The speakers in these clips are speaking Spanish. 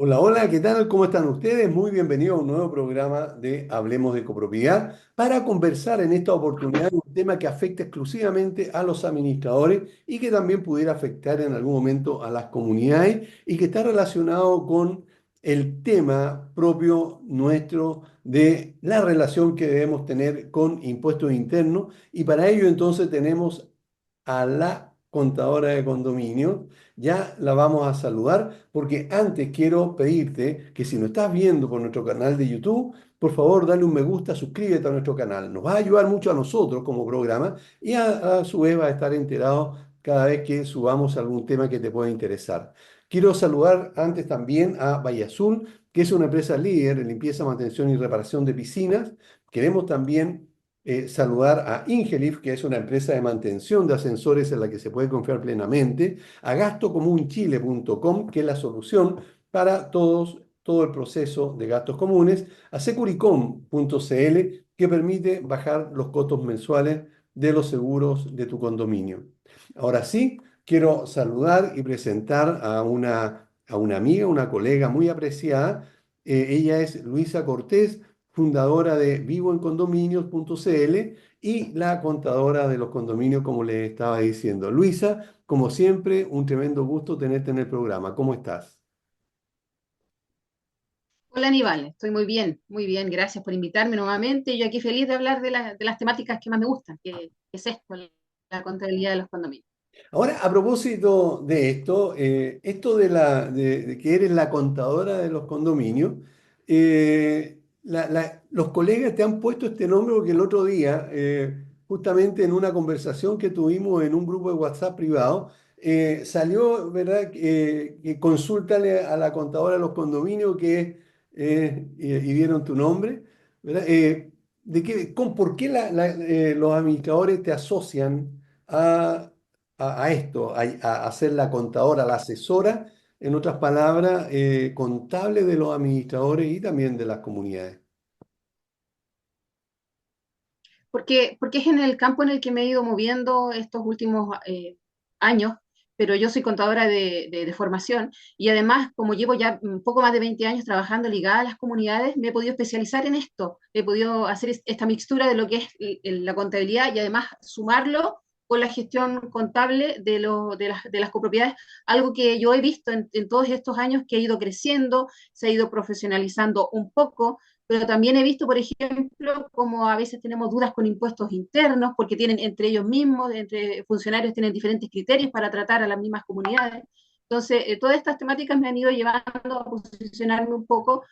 Hola, hola, ¿qué tal? ¿Cómo están ustedes? Muy bienvenidos a un nuevo programa de Hablemos de Copropiedad para conversar en esta oportunidad de un tema que afecta exclusivamente a los administradores y que también pudiera afectar en algún momento a las comunidades y que está relacionado con el tema propio nuestro de la relación que debemos tener con impuestos internos y para ello entonces tenemos a la contadora de condominio. Ya la vamos a saludar porque antes quiero pedirte que si nos estás viendo por nuestro canal de YouTube, por favor dale un me gusta, suscríbete a nuestro canal. Nos va a ayudar mucho a nosotros como programa y a su vez va a estar enterado cada vez que subamos algún tema que te pueda interesar. Quiero saludar antes también a Valle Azul, que es una empresa líder en limpieza, mantención y reparación de piscinas. Queremos también saludar a Ingelif, que es una empresa de mantención de ascensores en la que se puede confiar plenamente, a gastocomunchile.com, que es la solución para todo el proceso de gastos comunes, a securicom.cl, que permite bajar los costos mensuales de los seguros de tu condominio. Ahora sí, quiero saludar y presentar a una amiga, una colega muy apreciada. Ella es Luisa Cortés, fundadora de vivoencondominios.cl y la contadora de los condominios, como les estaba diciendo. Luisa, como siempre, un tremendo gusto tenerte en el programa. ¿Cómo estás? Hola Aníbal, estoy muy bien, gracias por invitarme nuevamente. Yo aquí feliz de hablar de las temáticas que más me gustan, que es esto, la contabilidad de los condominios. Ahora, a propósito de esto, esto de que eres la contadora de los condominios, los colegas te han puesto este nombre porque el otro día, justamente en una conversación que tuvimos en un grupo de WhatsApp privado, salió, ¿verdad?, que consúltale a la contadora de los condominios y dieron tu nombre, ¿verdad? ¿Por qué los administradores te asocian a esto, a ser la contadora, la asesora, en otras palabras, contable de los administradores y también de las comunidades? Porque es en el campo en el que me he ido moviendo estos últimos años, pero yo soy contadora de formación y además, como llevo ya un poco más de 20 años trabajando ligada a las comunidades, me he podido especializar en esto, he podido hacer esta mixtura de lo que es la contabilidad y además sumarlo con la gestión contable de las copropiedades, algo que yo he visto en todos estos años que ha ido creciendo, se ha ido profesionalizando un poco, pero también he visto, por ejemplo, como a veces tenemos dudas con impuestos internos, porque tienen entre ellos mismos, entre funcionarios, tienen diferentes criterios para tratar a las mismas comunidades. Entonces, todas estas temáticas me han ido llevando a posicionarme un poco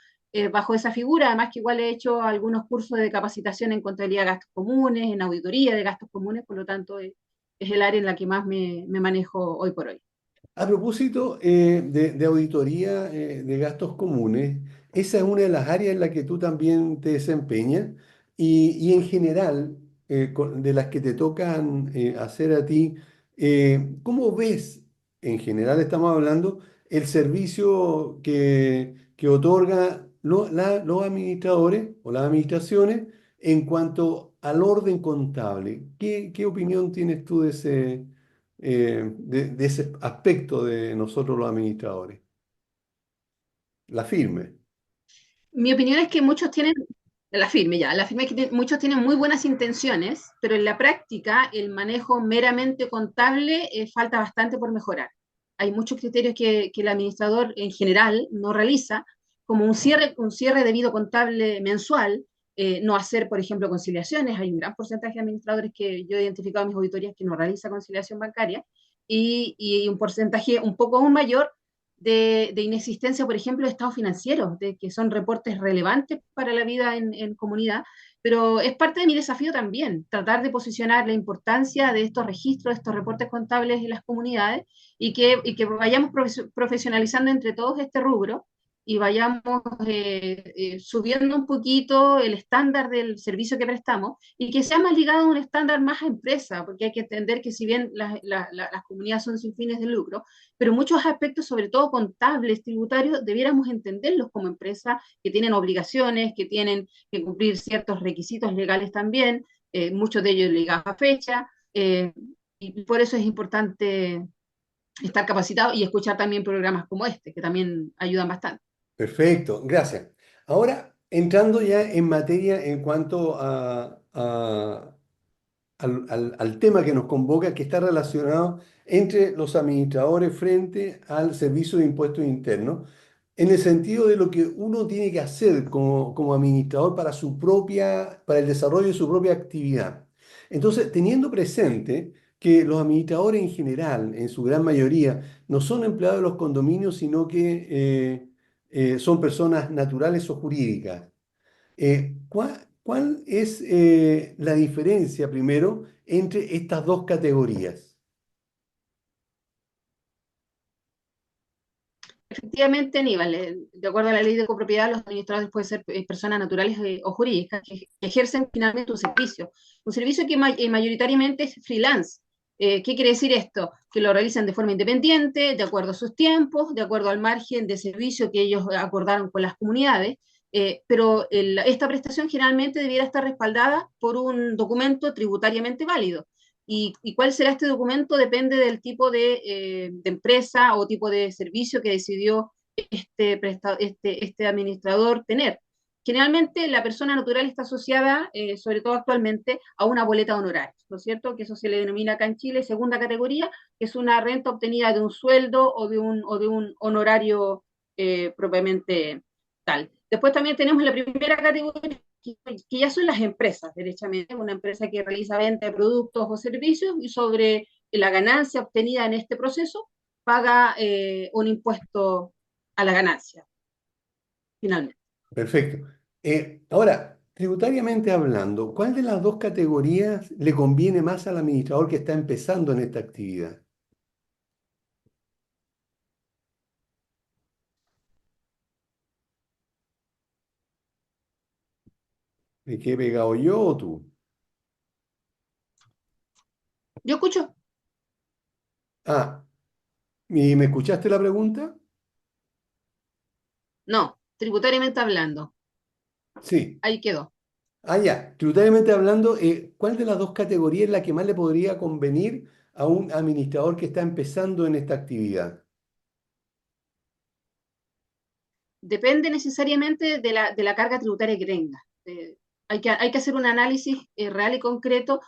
bajo esa figura, además que igual he hecho algunos cursos de capacitación en contabilidad de gastos comunes, en auditoría de gastos comunes, por lo tanto es el área en la que más me manejo hoy por hoy. A propósito de auditoría de gastos comunes, esa es una de las áreas en las que tú también te desempeñas y en general, de las que te tocan hacer a ti, ¿cómo ves, en general estamos hablando, el servicio que otorga los administradores o las administraciones en cuanto al orden contable? ¿Qué opinión tienes tú de ese aspecto de nosotros los administradores? La firme. Mi opinión es que muchos tienen, la firme es que muchos tienen muy buenas intenciones, pero en la práctica el manejo meramente contable falta bastante por mejorar. Hay muchos criterios que el administrador en general no realiza, como un cierre debido contable mensual, no hacer, por ejemplo, conciliaciones. Hay un gran porcentaje de administradores que yo he identificado en mis auditorías que no realiza conciliación bancaria y un porcentaje un poco aún mayor de inexistencia, por ejemplo, de estados financieros, de que son reportes relevantes para la vida en comunidad, pero es parte de mi desafío también, tratar de posicionar la importancia de estos registros, de estos reportes contables en las comunidades y que vayamos profesionalizando entre todos este rubro y vayamos subiendo un poquito el estándar del servicio que prestamos y que sea más ligado a un estándar más a empresa, porque hay que entender que si bien las comunidades son sin fines de lucro, pero muchos aspectos, sobre todo contables, tributarios, debiéramos entenderlos como empresa que tienen obligaciones, que tienen que cumplir ciertos requisitos legales también, muchos de ellos ligados a fecha, y por eso es importante estar capacitado y escuchar también programas como este, que también ayudan bastante. Perfecto, gracias. Ahora, entrando ya en materia en cuanto al tema que nos convoca, que está relacionado entre los administradores frente al Servicio de Impuestos Internos, en el sentido de lo que uno tiene que hacer como administrador para para el desarrollo de su propia actividad. Entonces, teniendo presente que los administradores en general, en su gran mayoría, no son empleados de los condominios, sino que son personas naturales o jurídicas. ¿Cuál es la diferencia, primero, entre estas dos categorías? Efectivamente, Aníbal, de acuerdo a la ley de copropiedad, los administradores pueden ser personas naturales o jurídicas que ejercen finalmente un servicio que mayoritariamente es freelance. ¿Qué quiere decir esto? Que lo realizan de forma independiente, de acuerdo a sus tiempos, de acuerdo al margen de servicio que ellos acordaron con las comunidades, pero esta prestación generalmente debiera estar respaldada por un documento tributariamente válido. Y cuál será este documento depende del tipo de empresa o tipo de servicio que decidió este administrador tener. Generalmente la persona natural está asociada, sobre todo actualmente, a una boleta de honorarios, ¿no es cierto? Que eso se le denomina acá en Chile segunda categoría, que es una renta obtenida de un sueldo o de un honorario propiamente tal. Después también tenemos la primera categoría, que ya son las empresas, derechamente, una empresa que realiza venta de productos o servicios y sobre la ganancia obtenida en este proceso paga un impuesto a la ganancia, finalmente. Perfecto. Ahora, tributariamente hablando, ¿cuál de las dos categorías le conviene más al administrador que está empezando en esta actividad? ¿Me quedé pegado yo o tú? Yo escucho, Ah, ¿y me escuchaste la pregunta? no, tributariamente hablando, Sí. ahí quedó. Ah, ya. Tributariamente hablando, ¿cuál de las dos categorías es la que más le podría convenir a un administrador que está empezando en esta actividad? Depende necesariamente de la carga tributaria que tenga. Hay que hacer un análisis real y concreto.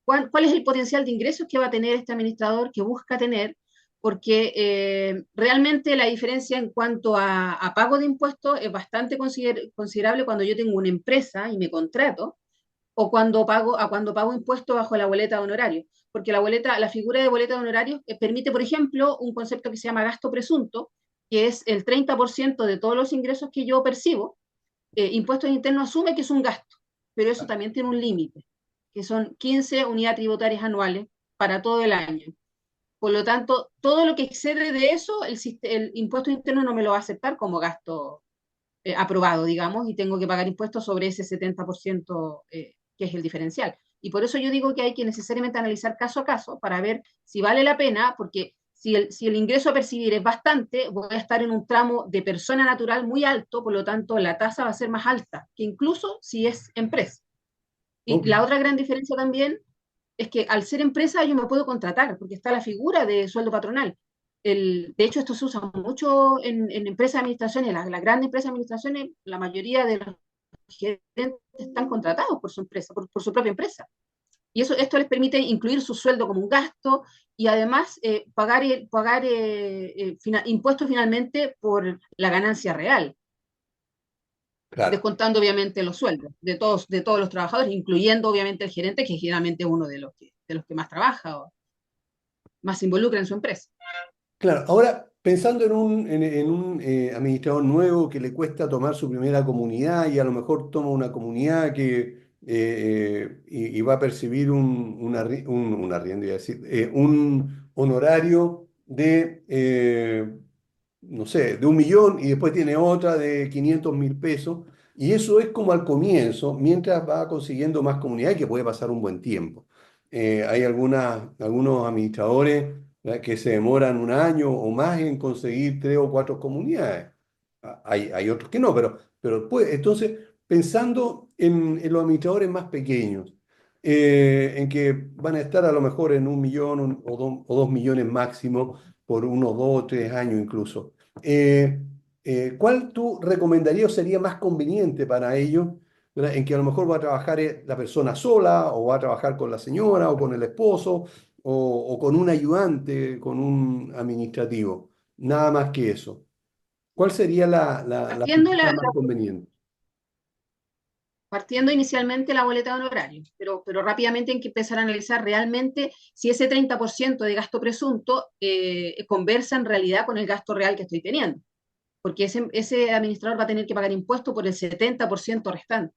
¿Cuál es el potencial de ingresos que va a tener este administrador que busca tener? Porque realmente la diferencia en cuanto a pago de impuestos es bastante considerable cuando yo tengo una empresa y me contrato, o cuando pago impuestos bajo la boleta de honorarios. Porque la figura de boleta de honorarios permite, por ejemplo, un concepto que se llama gasto presunto, que es el 30% de todos los ingresos que yo percibo. Impuestos internos asume que es un gasto, pero eso también tiene un límite, que son 15 unidades tributarias anuales para todo el año. Por lo tanto, todo lo que excede de eso, el impuesto interno no me lo va a aceptar como gasto aprobado, digamos, y tengo que pagar impuestos sobre ese 70% que es el diferencial. Y por eso yo digo que hay que necesariamente analizar caso a caso para ver si vale la pena, porque si el ingreso a percibir es bastante, voy a estar en un tramo de persona natural muy alto, por lo tanto la tasa va a ser más alta, que incluso si es empresa. Ok, Y la otra gran diferencia también es que al ser empresa yo me puedo contratar, porque está la figura de sueldo patronal. De hecho, esto se usa mucho en empresas de administraciones, las grandes empresas de administraciones, la mayoría de los gerentes están contratados por su empresa, por su propia empresa. Y esto les permite incluir su sueldo como un gasto y además pagar impuestos finalmente por la ganancia real, claro. descontando obviamente los sueldos de todos los trabajadores, incluyendo obviamente el gerente, que generalmente es uno de los que más trabaja o más se involucra en su empresa. Claro, ahora pensando en un administrador nuevo que le cuesta tomar su primera comunidad y a lo mejor toma una comunidad y va a percibir un arriendo, iba a decir, un honorario de, no sé, de 1 millón y después tiene otra de 500.000 pesos. Y eso es como al comienzo, mientras va consiguiendo más comunidad y que puede pasar un buen tiempo. Hay algunos administradores, ¿verdad?, que se demoran 1 año o más en conseguir 3 o 4 comunidades. Hay otros que no, pero pues, entonces, pensando en los administradores más pequeños, en que van a estar a lo mejor en 1 millón o 2 millones máximo por unos 2 o 3 años incluso. ¿Cuál tú recomendarías o sería más conveniente para ellos? ¿Verdad? En que a lo mejor va a trabajar la persona sola, o va a trabajar con la señora, o con el esposo, o con un ayudante, con un administrativo. Nada más que eso. ¿Cuál sería la Partiendo, figura más conveniente? partiendo inicialmente la boleta de honorarios, pero rápidamente hay que empezar a analizar realmente si ese 30% de gasto presunto conversa en realidad con el gasto real que estoy teniendo, porque ese administrador va a tener que pagar impuestos por el 70% restante.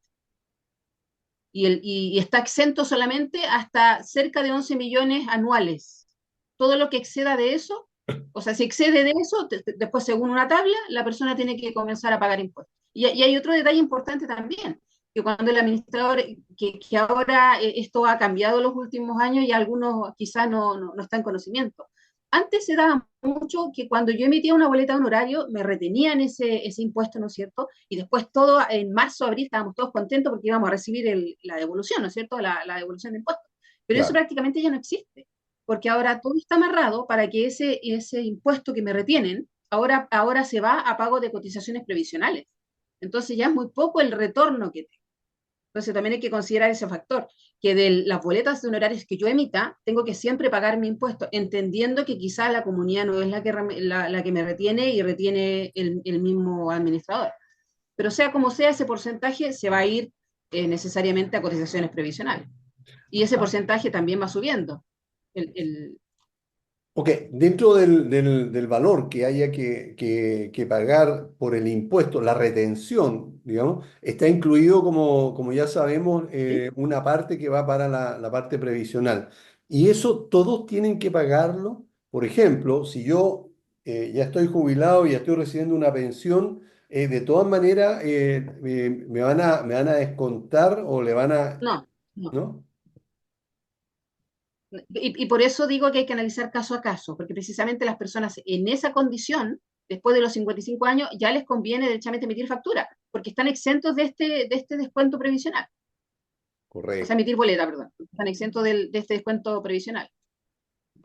Y está exento solamente hasta cerca de 11 millones anuales. Todo lo que exceda de eso, o sea, si excede de eso, después según una tabla, la persona tiene que comenzar a pagar impuestos. Y hay otro detalle importante también, que cuando el administrador, que ahora esto ha cambiado en los últimos años y algunos quizás no están en conocimiento. Antes se daba mucho que cuando yo emitía una boleta de honorario me retenían ese impuesto, ¿no es cierto? Y después todo en marzo, abril estábamos todos contentos porque íbamos a recibir la devolución, ¿no es cierto? La devolución de impuestos. Pero eso Claro. prácticamente ya no existe, porque ahora todo está amarrado para que ese impuesto que me retienen ahora se va a pago de cotizaciones previsionales. Entonces ya es muy poco el retorno que tengo. Entonces también hay que considerar ese factor, que de las boletas de honorarios que yo emita, tengo que siempre pagar mi impuesto, entendiendo que quizá la comunidad no es la que me retiene y retiene el mismo administrador. Pero sea como sea, ese porcentaje se va a ir necesariamente a cotizaciones previsionales. Y ese porcentaje también va subiendo. El, el, Ok, dentro del valor que haya que pagar por el impuesto, la retención, digamos, está incluido, como ya sabemos, ¿Sí? una parte que va para la parte previsional. Y eso todos tienen que pagarlo. Por ejemplo, si yo ya estoy jubilado y ya estoy recibiendo una pensión, de todas maneras me van a descontar o le van a, No, no. ¿no? Y por eso digo que hay que analizar caso a caso, porque precisamente las personas en esa condición, después de los 55 años, ya les conviene derechamente emitir factura, porque están exentos de este descuento previsional. O sea, Correcto. emitir boleta, perdón. Están exentos de este descuento previsional.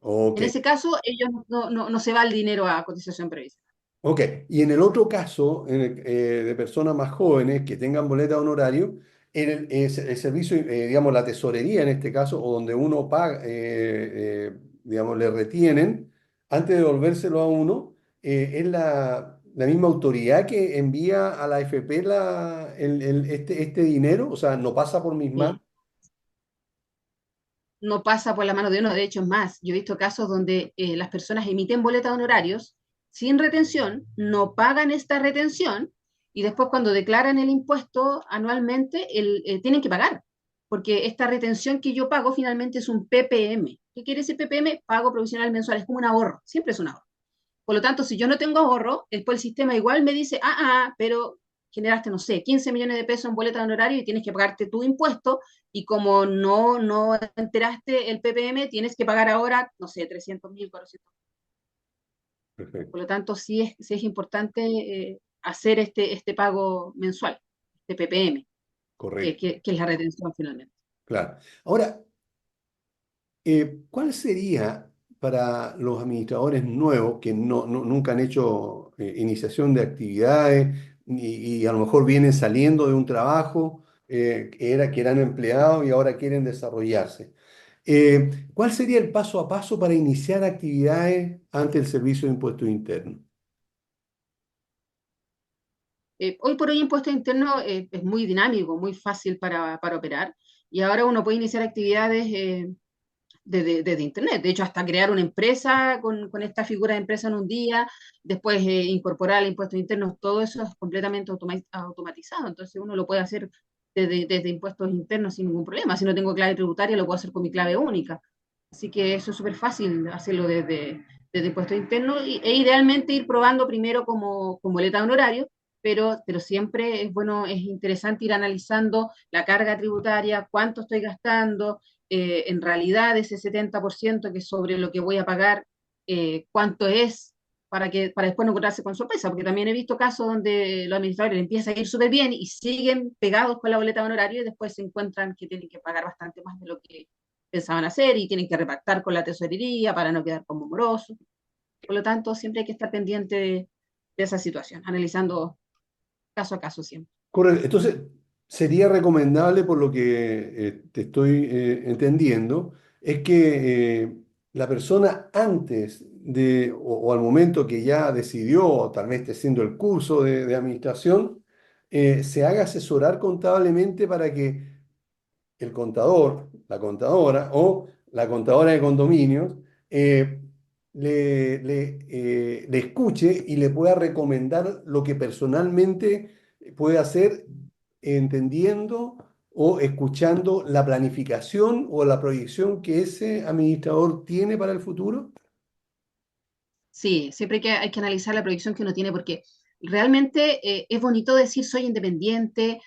Ok. En ese caso, ellos no se va el dinero a cotización previsional. Ok, y en el otro caso, de personas más jóvenes que tengan boleta de honorario, el servicio, digamos, la tesorería en este caso, o donde uno paga, digamos, le retienen, antes de devolvérselo a uno, es la misma autoridad que envía a la AFP este dinero, o sea, no pasa por mis manos. Sí, no pasa por la mano de uno. De hecho, es más, yo he visto casos donde las personas emiten boletas de honorarios sin retención, no pagan esta retención y después cuando declaran el impuesto anualmente tienen que pagar, porque esta retención que yo pago finalmente es un PPM. ¿Qué quiere decir PPM? Pago provisional mensual, es como un ahorro, siempre es un ahorro. Por lo tanto, si yo no tengo ahorro, después el sistema igual me dice, pero generaste, no sé, 15 millones de pesos en boleta de honorario y tienes que pagarte tu impuesto, y como no enteraste el PPM, tienes que pagar ahora, no sé, 300.000, 400. Por Perfecto, lo tanto, sí es importante hacer este pago mensual, este PPM, que, correcto, que, que es la retención finalmente. claro. Ahora, ¿cuál sería para los administradores nuevos que nunca han hecho iniciación de actividades y a lo mejor vienen saliendo de un trabajo que eran empleados y ahora quieren desarrollarse? ¿Cuál sería el paso a paso para iniciar actividades ante el Servicio de Impuestos Internos? Hoy por hoy impuesto interno es muy dinámico, muy fácil para operar, y ahora uno puede iniciar actividades desde Internet. De hecho, hasta crear una empresa con esta figura de empresa en un día, después incorporar impuestos internos, todo eso es completamente automatizado. Entonces uno lo puede hacer desde impuestos internos sin ningún problema. Si no tengo clave tributaria, lo puedo hacer con mi clave única. Así que eso es súper fácil hacerlo desde impuestos internos e idealmente ir probando primero como boleta de honorario, pero siempre es bueno, es interesante ir analizando la carga tributaria, cuánto estoy gastando, en realidad ese 70% que es sobre lo que voy a pagar, cuánto es para después no encontrarse con sorpresa, porque también he visto casos donde los administradores les empieza a ir súper bien y siguen pegados con la boleta de honorario y después se encuentran que tienen que pagar bastante más de lo que pensaban hacer y tienen que repactar con la tesorería para no quedar como morosos. Por lo tanto, siempre hay que estar pendiente de esa situación, analizando caso a caso siempre. Correcto. Entonces, sería recomendable, por lo que te estoy entendiendo, es que la persona antes o al momento que ya decidió, o tal vez esté haciendo el curso de administración, se haga asesorar contablemente para que el contador, la contadora o la contadora de condominios le escuche y le pueda recomendar lo que personalmente puede hacer entendiendo o escuchando la planificación o la proyección que ese administrador tiene para el futuro. Sí, siempre hay que analizar la proyección que uno tiene, porque realmente es bonito decir soy independiente,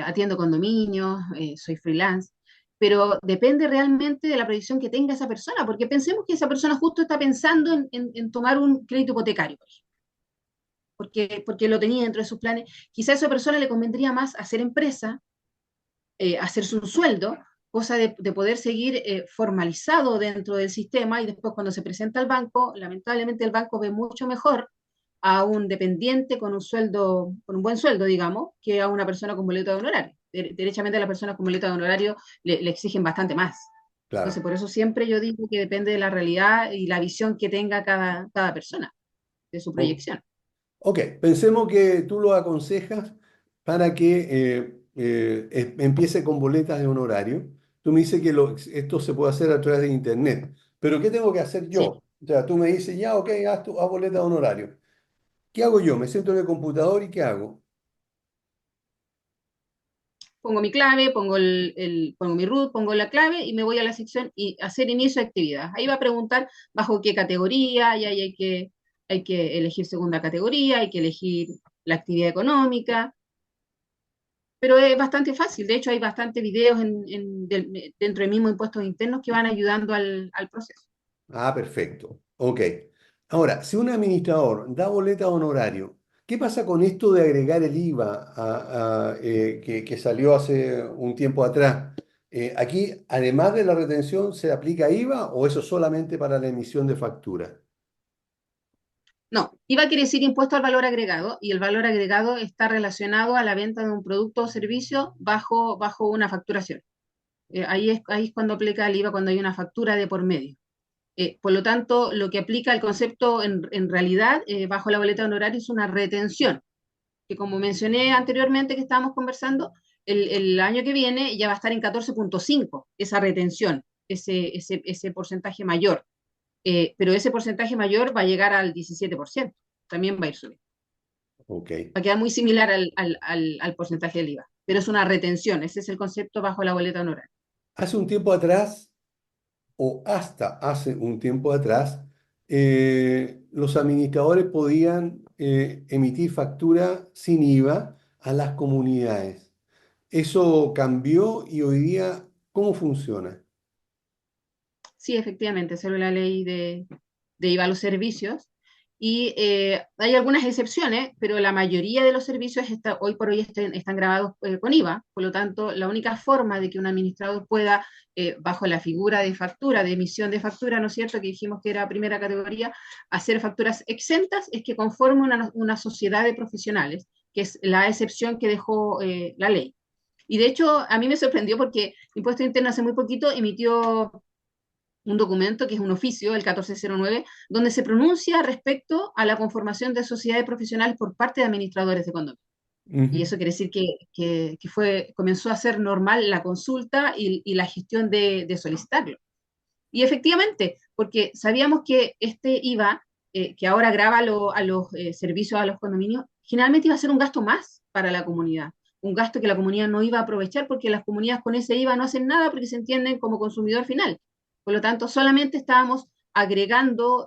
atiendo condominios, soy freelance, pero depende realmente de la proyección que tenga esa persona, porque pensemos que esa persona justo está pensando en tomar un crédito hipotecario, por ejemplo, porque lo tenía dentro de sus planes. Quizá a esa persona le convendría más hacer empresa, hacerse un sueldo, cosa de poder seguir formalizado dentro del sistema y después cuando se presenta al banco, lamentablemente el banco ve mucho mejor a un dependiente con un sueldo, con un buen sueldo, digamos, que a una persona con boleta de honorario. Derechamente a las personas con boleta de honorario le exigen bastante más. Entonces, Claro. por eso siempre yo digo que depende de la realidad y la visión que tenga cada persona, de su O- proyección. ok, pensemos que tú lo aconsejas para que empiece con boletas de honorario. Tú me dices que esto se puede hacer a través de internet, pero ¿qué tengo que hacer yo? Sí. O sea, tú me dices, ya, ok, haz boleta de honorario. ¿Qué hago yo? Me siento en el computador y ¿qué hago? Pongo mi clave, pongo mi root, pongo la clave y me voy a la sección y hacer inicio de actividad. Ahí va a preguntar bajo qué categoría, y ahí hay que elegir segunda categoría, hay que elegir la actividad económica, pero es bastante fácil. De hecho, hay bastantes videos dentro del mismo impuestos internos que van ayudando al proceso. Ah, perfecto. Ok. Ahora, si un administrador da boleta de honorario, ¿qué pasa con esto de agregar el IVA que salió hace un tiempo atrás? Aquí, además de la retención, ¿se aplica IVA o eso solamente para la emisión de factura? No, IVA quiere decir impuesto al valor agregado y el valor agregado está relacionado a la venta de un producto o servicio bajo una facturación. Ahí es cuando aplica el IVA, cuando hay una factura de por medio. Por lo tanto, lo que aplica el concepto en realidad bajo la boleta de honorario es una retención, que como mencioné anteriormente que estábamos conversando, el año que viene ya va a estar en 14,5 esa retención, ese porcentaje mayor. Pero ese porcentaje mayor va a llegar al 17%, también va a ir subiendo. Ok. Va a quedar muy similar al porcentaje del IVA, pero es una retención, ese es el concepto bajo la boleta de honorario. Hace un tiempo atrás, o hasta hace un tiempo atrás, los administradores podían emitir factura sin IVA a las comunidades. Eso cambió y hoy día, ¿cómo funciona? Sí, efectivamente, salió la ley de IVA a los servicios y hay algunas excepciones, pero la mayoría de los servicios hoy por hoy están grabados con IVA. Por lo tanto, la única forma de que un administrador pueda, bajo la figura de factura, de emisión de factura, ¿no es cierto?, que dijimos que era primera categoría, hacer facturas exentas, es que conforme una sociedad de profesionales, que es la excepción que dejó la ley. Y de hecho, a mí me sorprendió porque Impuesto Interno hace muy poquito emitió un documento que es un oficio, el 1409, donde se pronuncia respecto a la conformación de sociedades profesionales por parte de administradores de condominio. Y Ujú. eso quiere decir que comenzó a ser normal la consulta y la gestión de solicitarlo. Y efectivamente, porque sabíamos que este IVA, que ahora grava a los servicios a los condominios, generalmente iba a ser un gasto más para la comunidad, un gasto que la comunidad no iba a aprovechar porque las comunidades con ese IVA no hacen nada porque se entienden como consumidor final. Por lo tanto, solamente estábamos agregando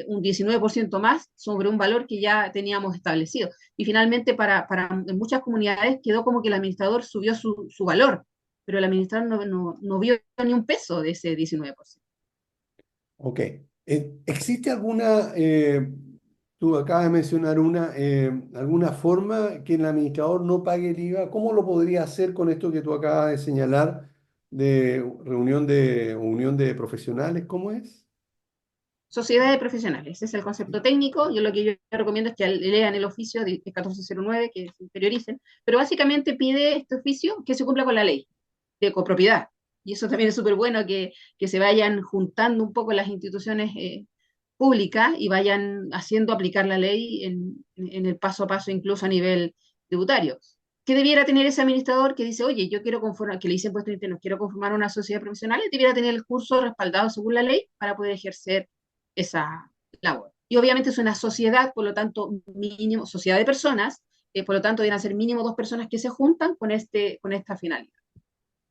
un 19% más sobre un valor que ya teníamos establecido. Y finalmente, en muchas comunidades quedó como que el administrador subió su valor, pero el administrador no vio ni un peso de ese 19%. Ok. ¿Existe alguna, tú acabas de mencionar alguna forma que el administrador no pague el IVA? ¿Cómo lo podría hacer con esto que tú acabas de señalar de reunión de unión de profesionales? ¿Cómo es? Sociedades profesionales, ese es el concepto técnico. Yo lo que yo recomiendo es que lean el oficio de 1409, que se interioricen, pero básicamente pide este oficio que se cumpla con la ley de copropiedad. Y eso también es súper bueno que se vayan juntando un poco las instituciones públicas y vayan haciendo aplicar la ley en el paso a paso, incluso a nivel tributario. ¿Qué debiera tener ese administrador que dice, oye, yo quiero conformar, que le dice impuestos internos, quiero conformar una sociedad profesional? Debiera tener el curso respaldado según la ley para poder ejercer esa labor. Y obviamente es una sociedad, por lo tanto, mínimo, sociedad de personas, por lo tanto, deben ser mínimo dos personas que se juntan con esta finalidad.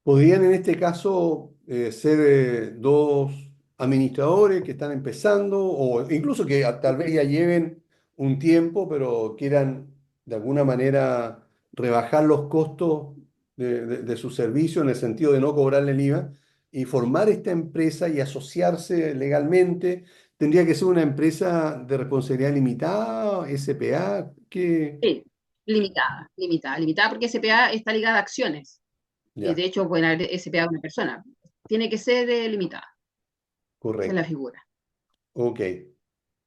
Podrían en este caso ser dos administradores que están empezando o incluso que tal vez ya lleven un tiempo, pero quieran de alguna manera rebajar los costos de su servicio en el sentido de no cobrarle el IVA y formar esta empresa y asociarse legalmente. Tendría que ser una empresa de responsabilidad limitada, SPA, que... Sí, limitada, limitada, limitada porque SPA está ligada a acciones. Ya, De hecho, pueden haber SPA de una persona. Tiene que ser limitada. Esa es la correcto. figura. Ok.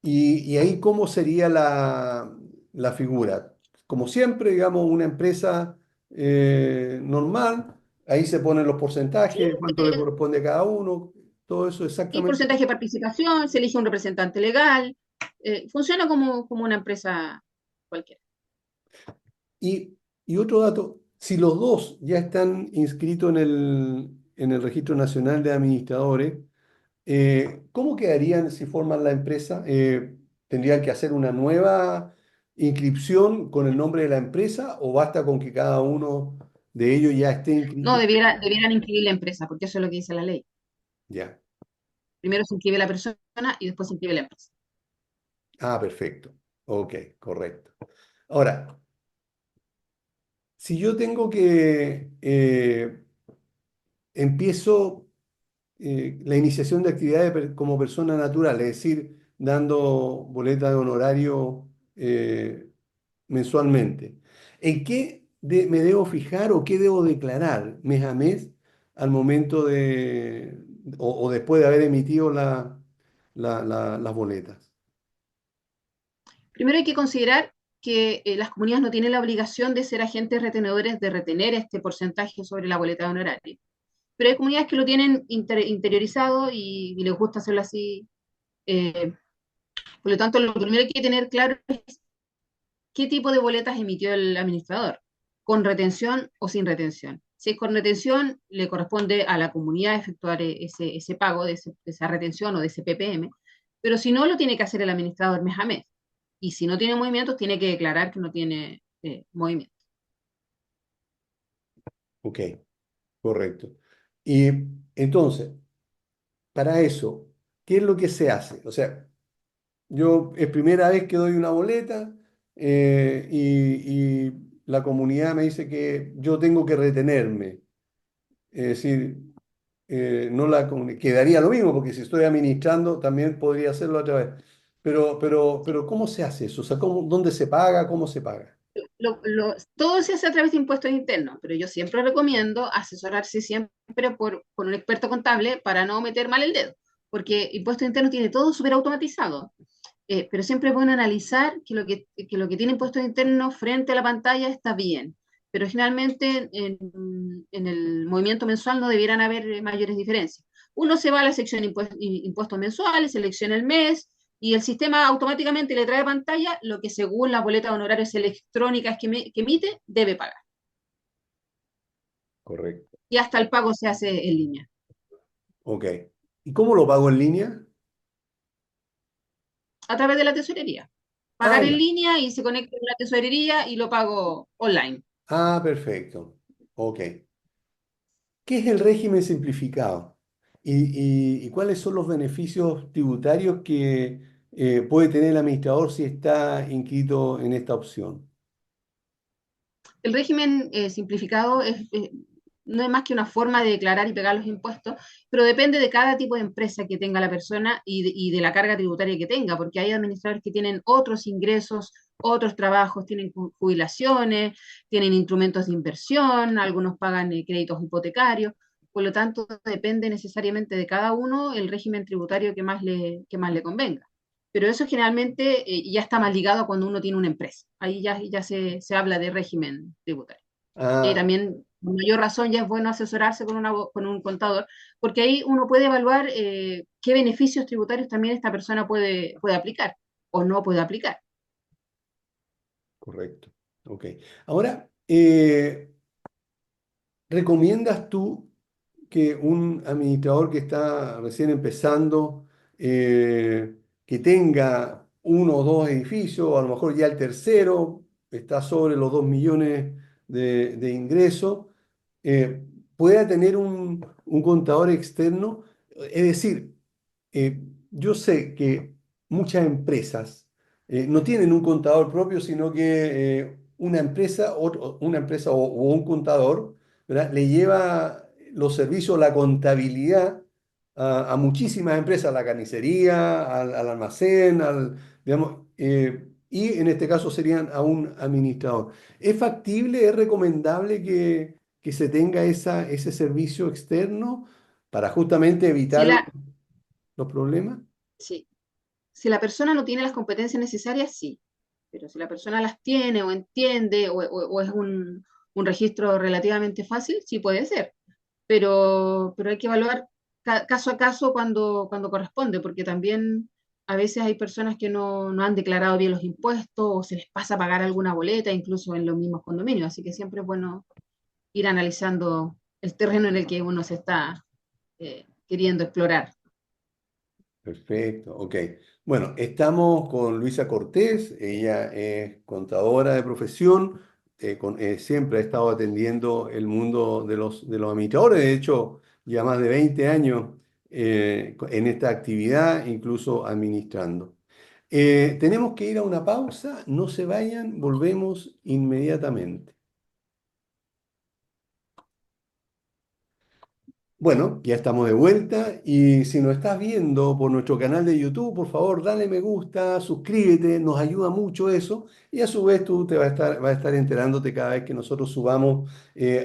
Y ahí, ¿cómo sería la figura? Como siempre, digamos, una empresa normal, ahí se ponen los Sí, porcentajes, cuánto le corresponde a cada uno, todo eso sí, exactamente. porcentaje de participación, se elige un representante legal. Funciona como una empresa cualquiera. Y otro dato, si los dos ya están inscritos en el Registro Nacional de Administradores, ¿cómo quedarían si forman la empresa? ¿Tendrían que hacer una nueva inscripción con el nombre de la empresa o basta con que cada uno de ellos ya esté No, inscrito? debieran inscribir la empresa, porque eso es lo que dice la ley. Ya. Primero se inscribe la persona y después se inscribe la empresa. Ah, perfecto. Ok, correcto. Ahora, si yo tengo que empiezo la iniciación de actividades como persona natural, es decir, dando boleta de honorario mensualmente. ¿En qué me debo fijar o qué debo declarar mes a mes al momento de, o después de haber emitido las boletas? Primero hay que considerar que las comunidades no tienen la obligación de ser agentes retenedores de retener este porcentaje sobre la boleta de honorario. Pero hay comunidades que lo tienen interiorizado y les gusta hacerlo así. Eh, por lo tanto, lo primero que hay que tener claro es qué tipo de boletas emitió el administrador, con retención o sin retención. Si es con retención, le corresponde a la comunidad efectuar ese pago de esa retención o de ese PPM, pero si no, lo tiene que hacer el administrador mes a mes. Y si no tiene movimientos, tiene que declarar que no tiene movimiento. Ok, correcto. Y entonces, para eso, ¿qué es lo que se hace? O sea, yo es primera vez que doy una boleta y la comunidad me dice que yo tengo que retenerme. Es decir, no quedaría lo mismo, porque si estoy administrando también podría hacerlo otra vez. Pero ¿cómo se hace eso? O sea, ¿dónde se paga? ¿Cómo se paga? Todo se hace a través de impuestos internos, pero yo siempre recomiendo asesorarse siempre por un experto contable para no meter mal el dedo, porque impuestos internos tiene todo súper automatizado. Pero siempre es bueno analizar que lo que tiene impuestos internos frente a la pantalla está bien. Pero generalmente en el movimiento mensual no debieran haber mayores diferencias. Uno se va a la sección impuestos mensuales, selecciona el mes y el sistema automáticamente le trae a pantalla lo que según las boletas de honorarios electrónicas que emite debe pagar. Correcto. Y hasta el pago se hace en línea, Ok. ¿Y cómo lo pago en línea? a través de la tesorería. Ah, Pagar en ya. línea y se conecta con la tesorería y lo pago online. Ah, perfecto. Ok. ¿Qué es el régimen simplificado? ¿Y cuáles son los beneficios tributarios que puede tener el administrador si está inscrito en esta opción? El régimen simplificado no es más que una forma de declarar y pagar los impuestos, pero depende de cada tipo de empresa que tenga la persona y de la carga tributaria que tenga, porque hay administradores que tienen otros ingresos, otros trabajos, tienen jubilaciones, tienen instrumentos de inversión, algunos pagan créditos hipotecarios. por lo tanto depende necesariamente de cada uno el régimen tributario que más le convenga. Pero eso generalmente ya está más ligado a cuando uno tiene una empresa. Ahí ya se habla de régimen tributario. Y Ah, también, con mayor razón, ya es bueno asesorarse con un contador, porque ahí uno puede evaluar qué beneficios tributarios también esta persona puede aplicar o no puede aplicar. correcto. Ok. Ahora, ¿recomiendas tú que un administrador que está recién empezando, que tenga uno o dos edificios, o a lo mejor ya el tercero está sobre los 2 millones de ingresos, eh, pueda tener un contador externo? Es decir, eh, yo sé que muchas empresas no tienen un contador propio, sino que una empresa o un contador, ¿verdad? Le lleva los servicios, la contabilidad a muchísimas empresas, a la carnicería, al almacén, digamos, y en este caso serían a un administrador. ¿Es factible, es recomendable que se tenga ese servicio externo para justamente Si evitar la, los problemas? sí, si la persona no tiene las competencias necesarias, sí, pero si la persona las tiene o entiende o es un registro relativamente fácil, sí puede ser. Pero hay que evaluar caso a caso cuando corresponde, porque también a veces hay personas que no han declarado bien los impuestos o se les pasa a pagar alguna boleta, incluso en los mismos condominios. Así que siempre es bueno ir analizando el terreno en el que uno se está queriendo explorar. Perfecto, ok. Bueno, estamos con Luisa Cortés, ella es contadora de profesión, siempre ha estado atendiendo el mundo de los administradores, de hecho, ya más de 20 años en esta actividad, incluso administrando. Tenemos que ir a una pausa, no se vayan, volvemos inmediatamente. Bueno, ya estamos de vuelta y si nos estás viendo por nuestro canal de YouTube, por favor, dale me gusta, suscríbete, nos ayuda mucho eso y a su vez tú vas a estar enterándote cada vez que nosotros subamos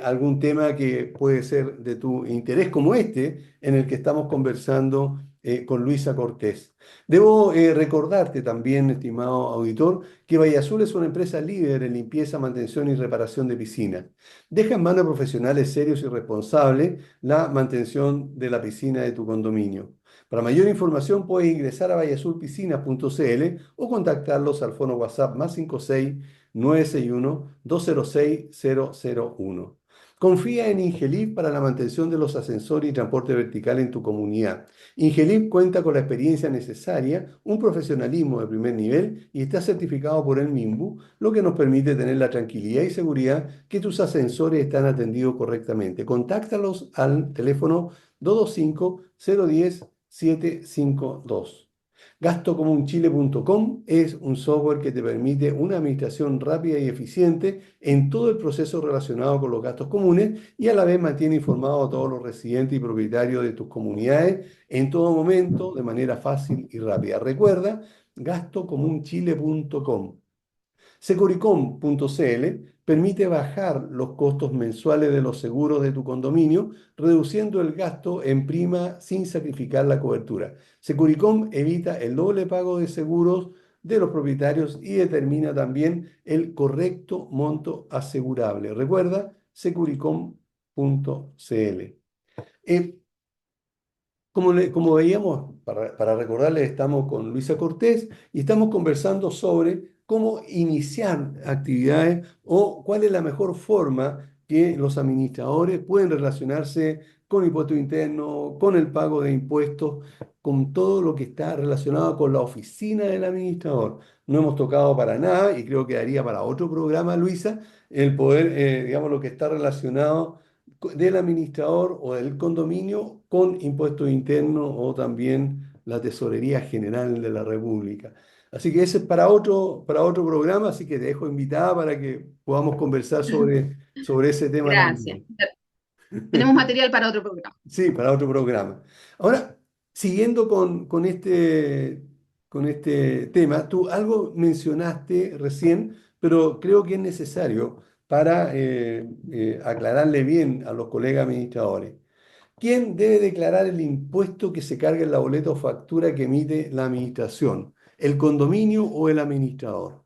algún tema que puede ser de tu interés como este en el que estamos conversando con Luisa Cortés. Debo recordarte también, estimado auditor, que Valle Azul es una empresa líder en limpieza, mantención y reparación de piscinas. Deja en manos de profesionales serios y responsables la mantención de la piscina de tu condominio. Para mayor información puedes ingresar a vallasulpiscinas.cl o contactarlos al fono WhatsApp +56 961 206 001. Confía en Ingelif para la mantención de los ascensores y transporte vertical en tu comunidad. Ingelif cuenta con la experiencia necesaria, un profesionalismo de primer nivel y está certificado por el MIMBU, lo que nos permite tener la tranquilidad y seguridad que tus ascensores están atendidos correctamente. Contáctalos al teléfono 225-010-752. Gastocomunchile.com es un software que te permite una administración rápida y eficiente en todo el proceso relacionado con los gastos comunes y a la vez mantiene informado a todos los residentes y propietarios de tus comunidades en todo momento de manera fácil y rápida. Recuerda, gastocomunchile.com. Securicom.cl permite bajar los costos mensuales de los seguros de tu condominio, reduciendo el gasto en prima sin sacrificar la cobertura. Securicom evita el doble pago de seguros de los propietarios y determina también el correcto monto asegurable. Recuerda, securicom.cl. Como veíamos, para recordarles, estamos con Luisa Cortés y estamos conversando sobre cómo iniciar actividades o cuál es la mejor forma que los administradores pueden relacionarse con impuesto interno, con el pago de impuestos, con todo lo que está relacionado con la oficina del administrador. No hemos tocado para nada y creo que daría para otro programa, Luisa, el poder, digamos, lo que está relacionado del administrador o del condominio con impuestos internos o también la Tesorería General de la República. Así que ese es para otro programa, así que te dejo invitada para que podamos conversar sobre ese tema Gracias. también. Tenemos material para otro programa. Sí, para otro programa. Ahora, siguiendo con este tema, tú algo mencionaste recién, pero creo que es necesario para aclararle bien a los colegas administradores. ¿Quién debe declarar el impuesto que se carga en la boleta o factura que emite la administración? ¿El condominio o el administrador?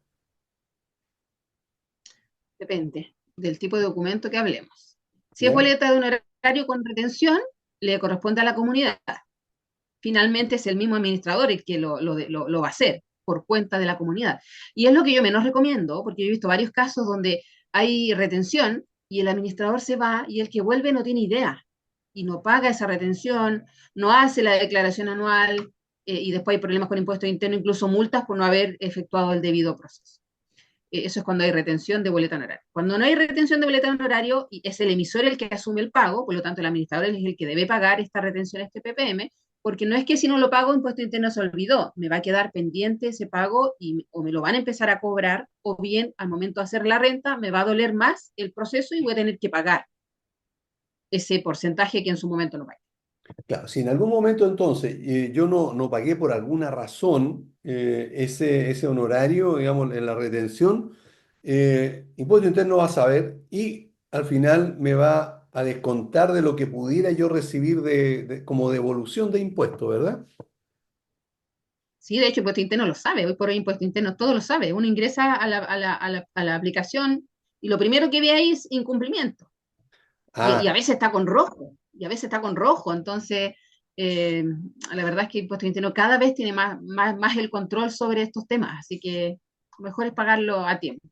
Depende del tipo de documento que hablemos. Si es ¿Ya? boleta de honorario con retención, le corresponde a la comunidad. Finalmente es el mismo administrador el que lo va a hacer por cuenta de la comunidad. Y es lo que yo menos recomiendo, porque yo he visto varios casos donde hay retención y el administrador se va y el que vuelve no tiene idea y no paga esa retención, no hace la declaración anual y después hay problemas con impuestos internos, incluso multas por no haber efectuado el debido proceso. Eso es cuando hay retención de boleta honorario. Cuando no hay retención de boleta honorario, y es el emisor el que asume el pago, por lo tanto el administrador es el que debe pagar esta retención, este PPM, porque no es que si no lo pago, impuesto interno se olvidó, me va a quedar pendiente ese pago y o me lo van a empezar a cobrar, o bien al momento de hacer la renta me va a doler más el proceso y voy a tener que pagar ese porcentaje que en su momento no pagué. Claro, si en algún momento entonces yo no pagué por alguna razón ese honorario, digamos, en la retención, Impuesto Interno va a saber y al final me va a descontar de lo que pudiera yo recibir como devolución de impuesto, ¿verdad? Sí, de hecho, impuesto interno lo sabe. Hoy por hoy, impuesto interno todo lo sabe. Uno ingresa a la aplicación y lo primero que ve ahí es incumplimiento. Ah, Y a veces está con rojo, y a veces está con rojo. Entonces, eh, la verdad es que impuesto interno cada vez tiene más el control sobre estos temas. Así que mejor es pagarlo a tiempo.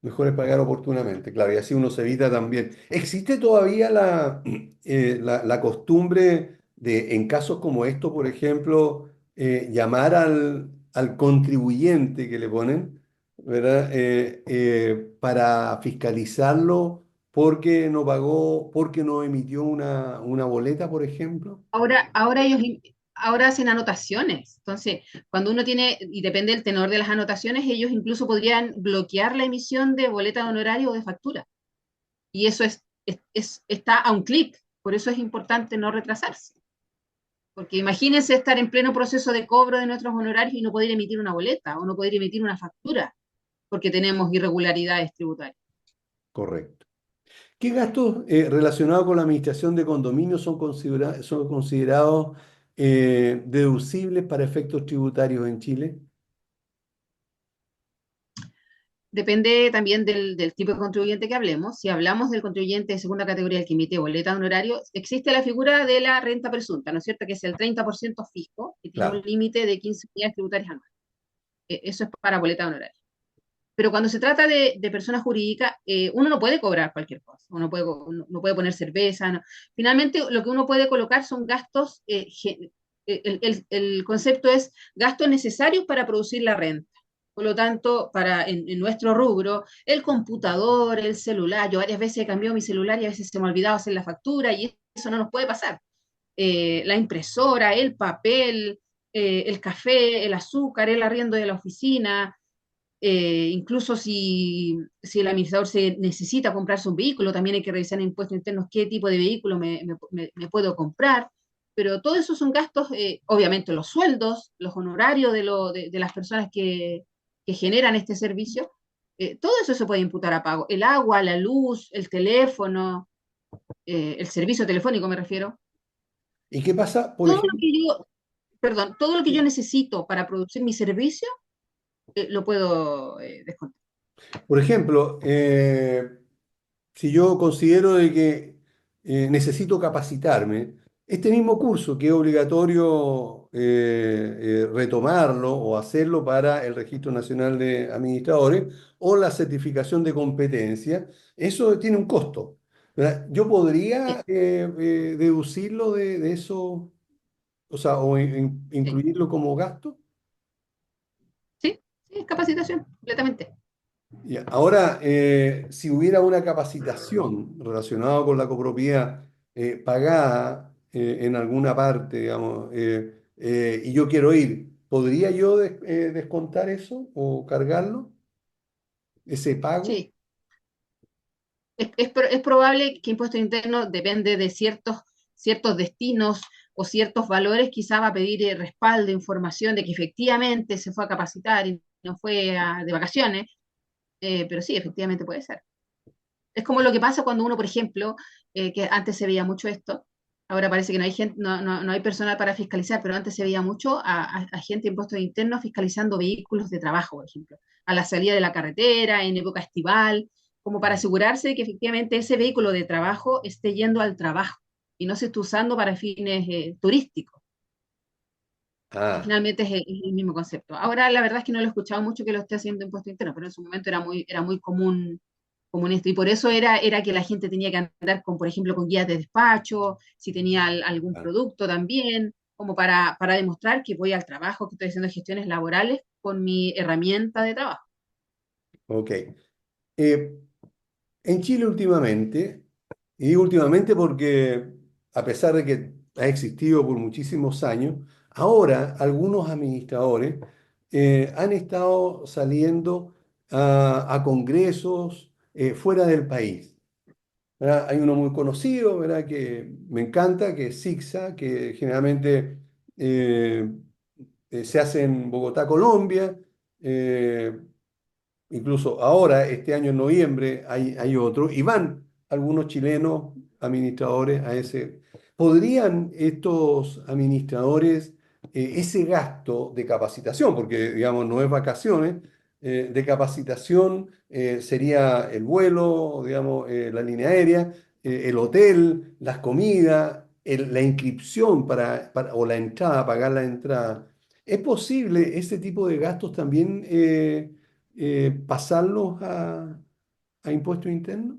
mejor es pagar oportunamente, claro, y así uno se evita también. ¿Existe todavía la costumbre de, en casos como esto, por ejemplo, llamar al contribuyente que le ponen, ¿verdad? Para fiscalizarlo porque no pagó, porque no emitió una boleta, por ejemplo? Ahora hacen anotaciones. Entonces, cuando uno tiene, y depende del tenor de las anotaciones, ellos incluso podrían bloquear la emisión de boleta de honorario o de factura. Y eso está a un clic. Por eso es importante no retrasarse. Porque imagínense estar en pleno proceso de cobro de nuestros honorarios y no poder emitir una boleta o no poder emitir una factura porque tenemos irregularidades tributarias. Correcto. ¿Qué gastos relacionados con la administración de condominios son considerados deducibles para efectos tributarios en Chile? Depende también del tipo de contribuyente que hablemos. Si hablamos del contribuyente de segunda categoría, el que emite boleta de honorario, existe la figura de la renta presunta, ¿no es cierto? Que es el 30% fijo, que tiene un Claro, límite de 15 unidades tributarias anuales. Eso es para boleta de honorario. Pero cuando se trata de personas jurídicas, uno no puede cobrar cualquier cosa, uno no puede poner cerveza. No. Finalmente, lo que uno puede colocar son gastos, el concepto es gastos necesarios para producir la renta. Por lo tanto, en nuestro rubro, el computador, el celular, yo varias veces he cambiado mi celular y a veces se me ha olvidado hacer la factura y eso no nos puede pasar. La impresora, el papel, el café, el azúcar, el arriendo de la oficina, incluso si el administrador se necesita comprarse un vehículo, también hay que revisar en impuestos internos qué tipo de vehículo me puedo comprar. Pero todo eso son gastos, obviamente los sueldos, los honorarios de las personas que generan este servicio, todo eso se puede imputar a pago. El agua, la luz, el teléfono, el servicio telefónico me refiero. ¿y qué pasa, por Todo lo ejemplo? que yo, perdón, todo lo que yo necesito para producir mi servicio, lo puedo descontar. Por ejemplo, si yo considero de que necesito capacitarme, este mismo curso que es obligatorio retomarlo o hacerlo para el Registro Nacional de Administradores o la certificación de competencia, eso tiene un costo, ¿verdad? Yo podría Sí, deducirlo de eso, o sea, o sí. incluirlo como gasto. Sí, sí, es capacitación, completamente. Ya, ahora, si hubiera una capacitación relacionada con la copropiedad pagada en alguna parte, digamos, y yo quiero ir, ¿podría yo descontar eso o cargarlo, ese pago? Sí, es probable que impuesto interno depende de ciertos destinos o ciertos valores, quizá va a pedir respaldo, información de que efectivamente se fue a capacitar y no fue de vacaciones, pero sí, efectivamente puede ser. Es como lo que pasa cuando uno, por ejemplo, que antes se veía mucho esto, Ahora parece que no hay gente, no hay personal para fiscalizar, pero antes se veía mucho a gente de impuestos internos fiscalizando vehículos de trabajo, por ejemplo, a la salida de la carretera, en época estival, como para asegurarse de que efectivamente ese vehículo de trabajo esté yendo al trabajo y no se esté usando para fines turísticos, que Ah, finalmente es el mismo concepto. Ahora la verdad es que no lo he escuchado mucho que lo esté haciendo impuestos internos, pero en su momento era muy común esto. Y por eso era que la gente tenía que andar con, por ejemplo, con guías de despacho, si tenía algún ah, producto también, como para demostrar que voy al trabajo, que estoy haciendo gestiones laborales con mi herramienta de trabajo. ok. Eh, en Chile últimamente, y digo últimamente porque a pesar de que ha existido por muchísimos años, ahora algunos administradores han estado saliendo a congresos fuera del país. ¿Verdad? Hay uno muy conocido, ¿verdad? Que me encanta, que es SIGSA, que generalmente eh, se hace en Bogotá, Colombia. eh, Incluso ahora, este año en noviembre, hay otro, y van algunos chilenos administradores a ese. ¿Podrían estos administradores ese gasto de capacitación, porque digamos no es vacaciones, de capacitación sería el vuelo, digamos, la línea aérea, el hotel, las comidas, la inscripción o la entrada, pagar la entrada? ¿Es posible ese tipo de gastos también? Pasarlos a impuestos internos.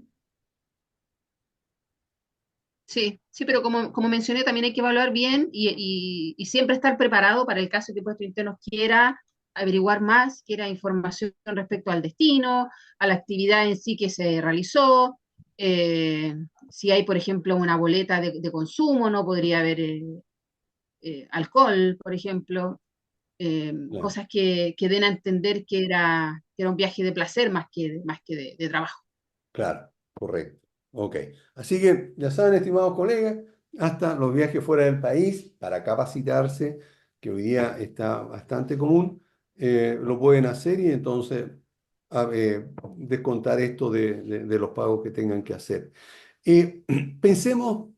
Sí, sí, pero como mencioné, también hay que evaluar bien y siempre estar preparado para el caso que Impuestos Internos quiera averiguar más, quiera información respecto al destino, a la actividad en sí que se realizó, eh, si hay, por ejemplo, una boleta de consumo, no podría haber alcohol, por ejemplo, Claro, cosas que den a entender que era un viaje de placer más que de trabajo. claro, correcto. Ok. Así que ya saben, estimados colegas, hasta los viajes fuera del país para capacitarse, que hoy día está bastante común, lo pueden hacer y entonces descontar esto de los pagos que tengan que hacer. Eh, Pensemos,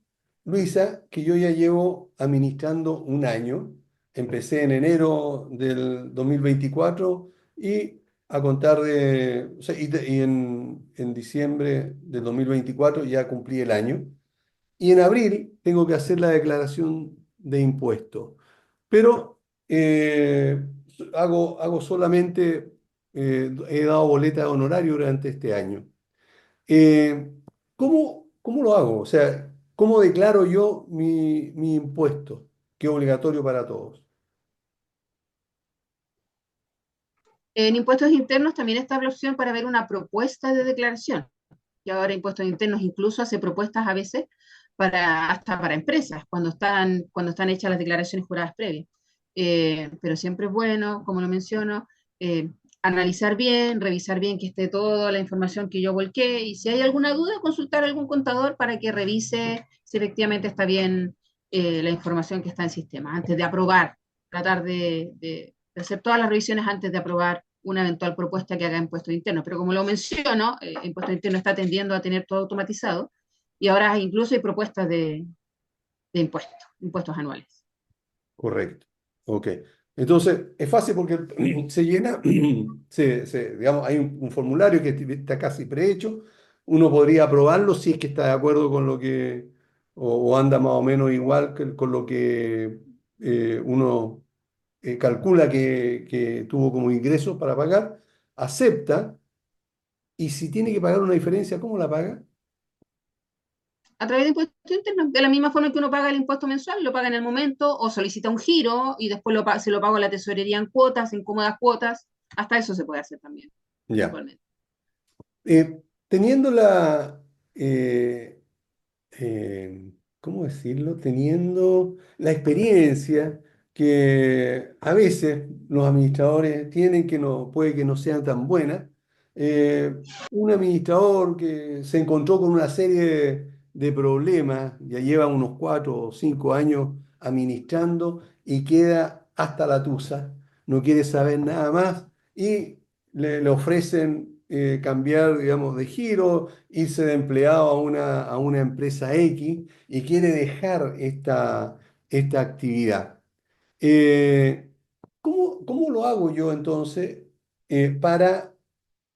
Luisa, que yo ya llevo administrando un año. Empecé en enero del 2024 y a contar de, o sea, y en diciembre del 2024 ya cumplí el año. Y en abril tengo que hacer la declaración de impuestos. Pero hago solamente, he dado boleta de honorario durante este año. Eh, ¿cómo lo hago? O sea, ¿cómo declaro yo mi impuesto, que es obligatorio para todos? En impuestos internos también está la opción para ver una propuesta de declaración. Y ahora impuestos internos incluso hace propuestas a veces hasta para empresas, cuando están hechas las declaraciones juradas previas. Pero siempre es bueno, como lo menciono, eh, analizar bien, revisar bien que esté toda la información que yo volqué y si hay alguna duda, consultar a algún contador para que revise si efectivamente está bien la información que está en sistema, antes de aprobar, tratar de hacer todas las revisiones antes de aprobar una eventual propuesta que haga impuestos internos. Pero como lo menciono, impuestos internos está tendiendo a tener todo automatizado y ahora incluso hay propuestas de impuestos anuales. Correcto. Ok. Entonces, es fácil porque se llena, digamos, hay un formulario que está casi prehecho. Uno podría aprobarlo si es que está de acuerdo con lo que, o anda más o menos igual con lo que uno calcula que tuvo como ingreso para pagar, acepta, y si tiene que pagar una diferencia, ¿cómo la paga? A través de impuestos internos, de la misma forma que uno paga el impuesto mensual, lo paga en el momento o solicita un giro y después se lo paga a la tesorería en cuotas, en cómodas cuotas. Hasta eso se puede hacer también, Ya. eventualmente. Teniendo ¿cómo decirlo? Teniendo la experiencia que a veces los administradores tienen que no, puede que no sean tan buenas. Un administrador que se encontró con una serie de problemas, ya lleva unos 4 o 5 años administrando y queda hasta la tusa, no quiere saber nada más y le ofrecen cambiar, digamos, de giro, irse de empleado a una empresa X y quiere dejar esta actividad. Eh, ¿Cómo lo hago yo entonces para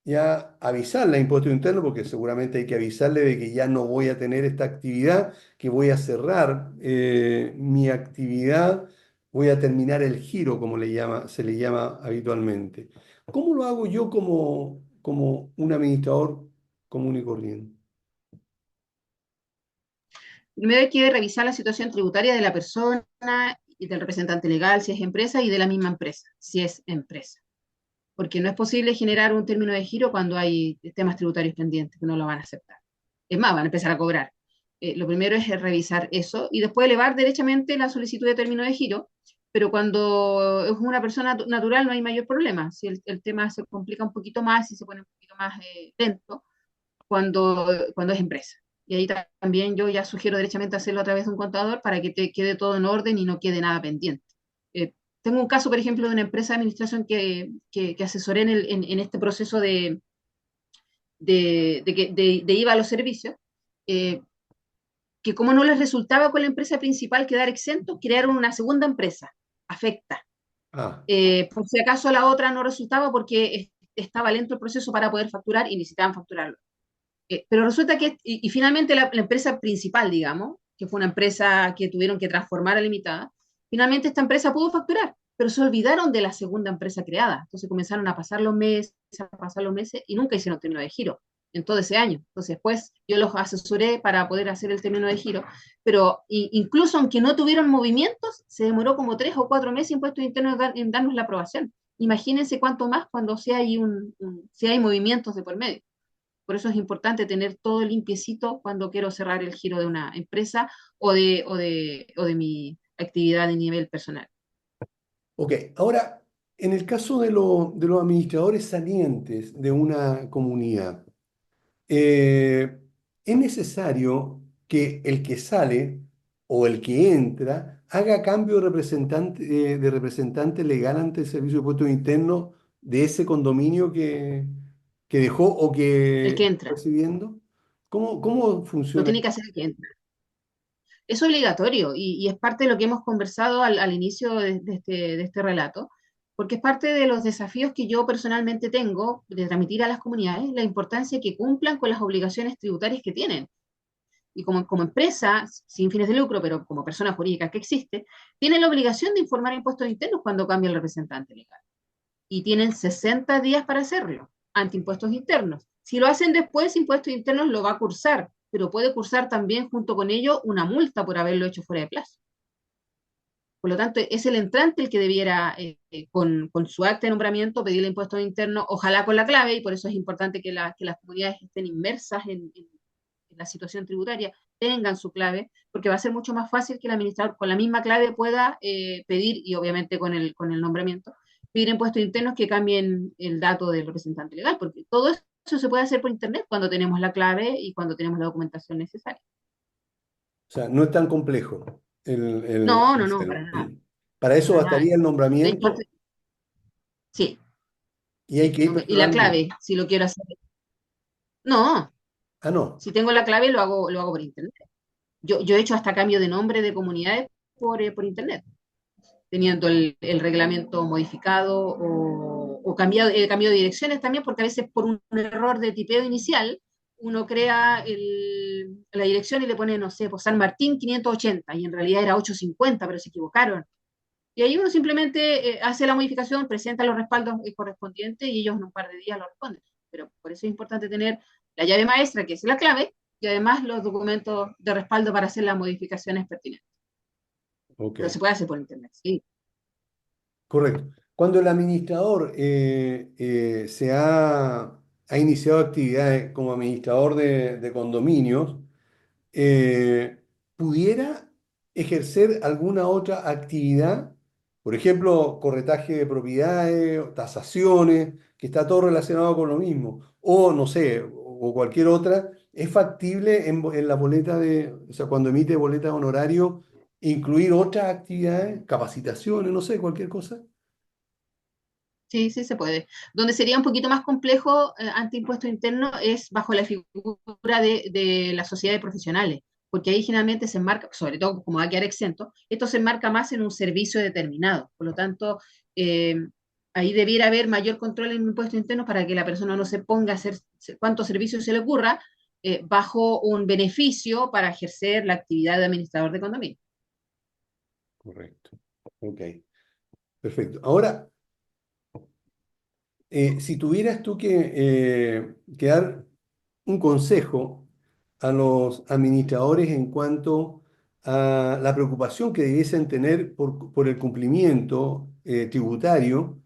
ya avisarle a Impuesto Interno? Porque seguramente hay que avisarle de que ya no voy a tener esta actividad, que voy a cerrar mi actividad, voy a terminar el giro, como se le llama habitualmente. ¿Cómo lo hago yo como un administrador común y corriente? Primero hay que revisar la situación tributaria de la persona y del representante legal, si es empresa, y de la misma empresa, si es empresa. Porque no es posible generar un término de giro cuando hay temas tributarios pendientes que no lo van a aceptar. Es más, van a empezar a cobrar. Lo primero es revisar eso y después elevar derechamente la solicitud de término de giro, pero cuando es una persona natural no hay mayor problema. Si el tema se complica un poquito más y se pone un poquito más lento, cuando es empresa. Y ahí también yo ya sugiero derechamente hacerlo a través de un contador para que te quede todo en orden y no quede nada pendiente. Eh, Tengo un caso, por ejemplo, de una empresa de administración que asesoré en este proceso de IVA a los servicios, eh, que como no les resultaba con la empresa principal quedar exento, crearon una segunda empresa, Afecta. Ah, Por si acaso la otra no resultaba porque estaba lento el proceso para poder facturar y necesitaban facturarlo. Pero resulta que, y finalmente la empresa principal, digamos, que fue una empresa que tuvieron que transformar a limitada, finalmente esta empresa pudo facturar, pero se olvidaron de la segunda empresa creada. Entonces comenzaron a pasar los meses y nunca hicieron término de giro en todo ese año. Entonces, después yo los asesoré para poder hacer el término de giro, pero incluso aunque no tuvieron movimientos, se demoró como 3 o 4 meses Impuestos Internos en darnos la aprobación. Imagínense cuánto más cuando si hay movimientos de por medio. Por eso es importante tener todo limpiecito cuando quiero cerrar el giro de una empresa o de mi actividad de nivel personal. ok. Ahora, en el caso de los administradores salientes de una comunidad, eh, es necesario que el que sale o el que entra haga cambio de representante legal ante el Servicio de Impuestos Internos de ese condominio que dejó o El que que está entra, recibiendo. ¿Cómo lo funciona? tiene que hacer el que entra. Es obligatorio y es parte de lo que hemos conversado al inicio de este relato, porque es parte de los desafíos que yo personalmente tengo de transmitir a las comunidades la importancia que cumplan con las obligaciones tributarias que tienen. Y como empresa, sin fines de lucro, pero como persona jurídica que existe, tienen la obligación de informar impuestos internos cuando cambia el representante legal. Y tienen 60 días para hacerlo ante impuestos internos. Si lo hacen después, impuestos internos lo va a cursar, pero puede cursar también junto con ello una multa por haberlo hecho fuera de plazo. Por lo tanto, es el entrante el que debiera, con su acta de nombramiento, pedirle impuestos internos, ojalá con la clave, y por eso es importante que las comunidades estén inmersas en la situación tributaria, tengan su clave, porque va a ser mucho más fácil que el administrador con la misma clave pueda pedir, y obviamente con el nombramiento, pedir impuestos internos que cambien el dato del representante legal, porque todo eso se puede hacer por internet cuando tenemos la clave y cuando tenemos la documentación necesaria. O sea, no es tan complejo No, el no, no, hacerlo. para nada, Para eso para nada. bastaría el De hecho, nombramiento sí, y hay que ir y la personalmente. clave, si lo quiero hacer. No, Ah, no. si tengo la clave lo hago por internet. Yo he hecho hasta cambio de nombre de comunidades por internet, teniendo el reglamento modificado o cambiado, cambio de direcciones también, porque a veces por un error de tipeo inicial, uno crea la dirección y le pone, no sé, pues San Martín 580 y en realidad era 850, pero se equivocaron. Y ahí uno simplemente hace la modificación, presenta los respaldos correspondientes y ellos en un par de días lo responden. Pero por eso es importante tener la llave maestra, que es la clave, y además los documentos de respaldo para hacer las modificaciones pertinentes. Ok, Pero se puede hacer por internet, sí. correcto. Cuando el administrador ha iniciado actividades como administrador de condominios, pudiera ejercer alguna otra actividad, por ejemplo, corretaje de propiedades, tasaciones, que está todo relacionado con lo mismo, o no sé, o cualquier otra, es factible en la boleta o sea, cuando emite boleta de honorario, incluir otras actividades, capacitaciones, no sé, cualquier cosa. Sí, sí se puede. Donde sería un poquito más complejo ante impuesto interno es bajo la figura de las sociedades profesionales, porque ahí generalmente se enmarca, sobre todo como va a quedar exento, esto se enmarca más en un servicio determinado. Por lo tanto, eh, ahí debiera haber mayor control en impuestos internos para que la persona no se ponga a hacer cuantos servicios se le ocurra bajo un beneficio para ejercer la actividad de administrador de condominio. Correcto. Ok, perfecto. Ahora, si tuvieras tú que dar un consejo a los administradores en cuanto a la preocupación que debiesen tener por el cumplimiento tributario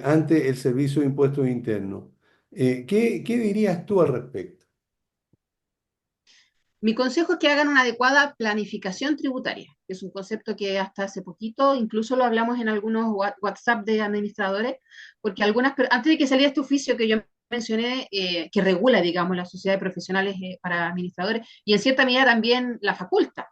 ante el Servicio de Impuestos Internos, ¿qué dirías tú al respecto? Mi consejo es que hagan una adecuada planificación tributaria, que es un concepto que hasta hace poquito, incluso lo hablamos en algunos WhatsApp de administradores, porque antes de que saliera este oficio que yo mencioné, que regula, digamos, las sociedades profesionales para administradores, y en cierta medida también la faculta,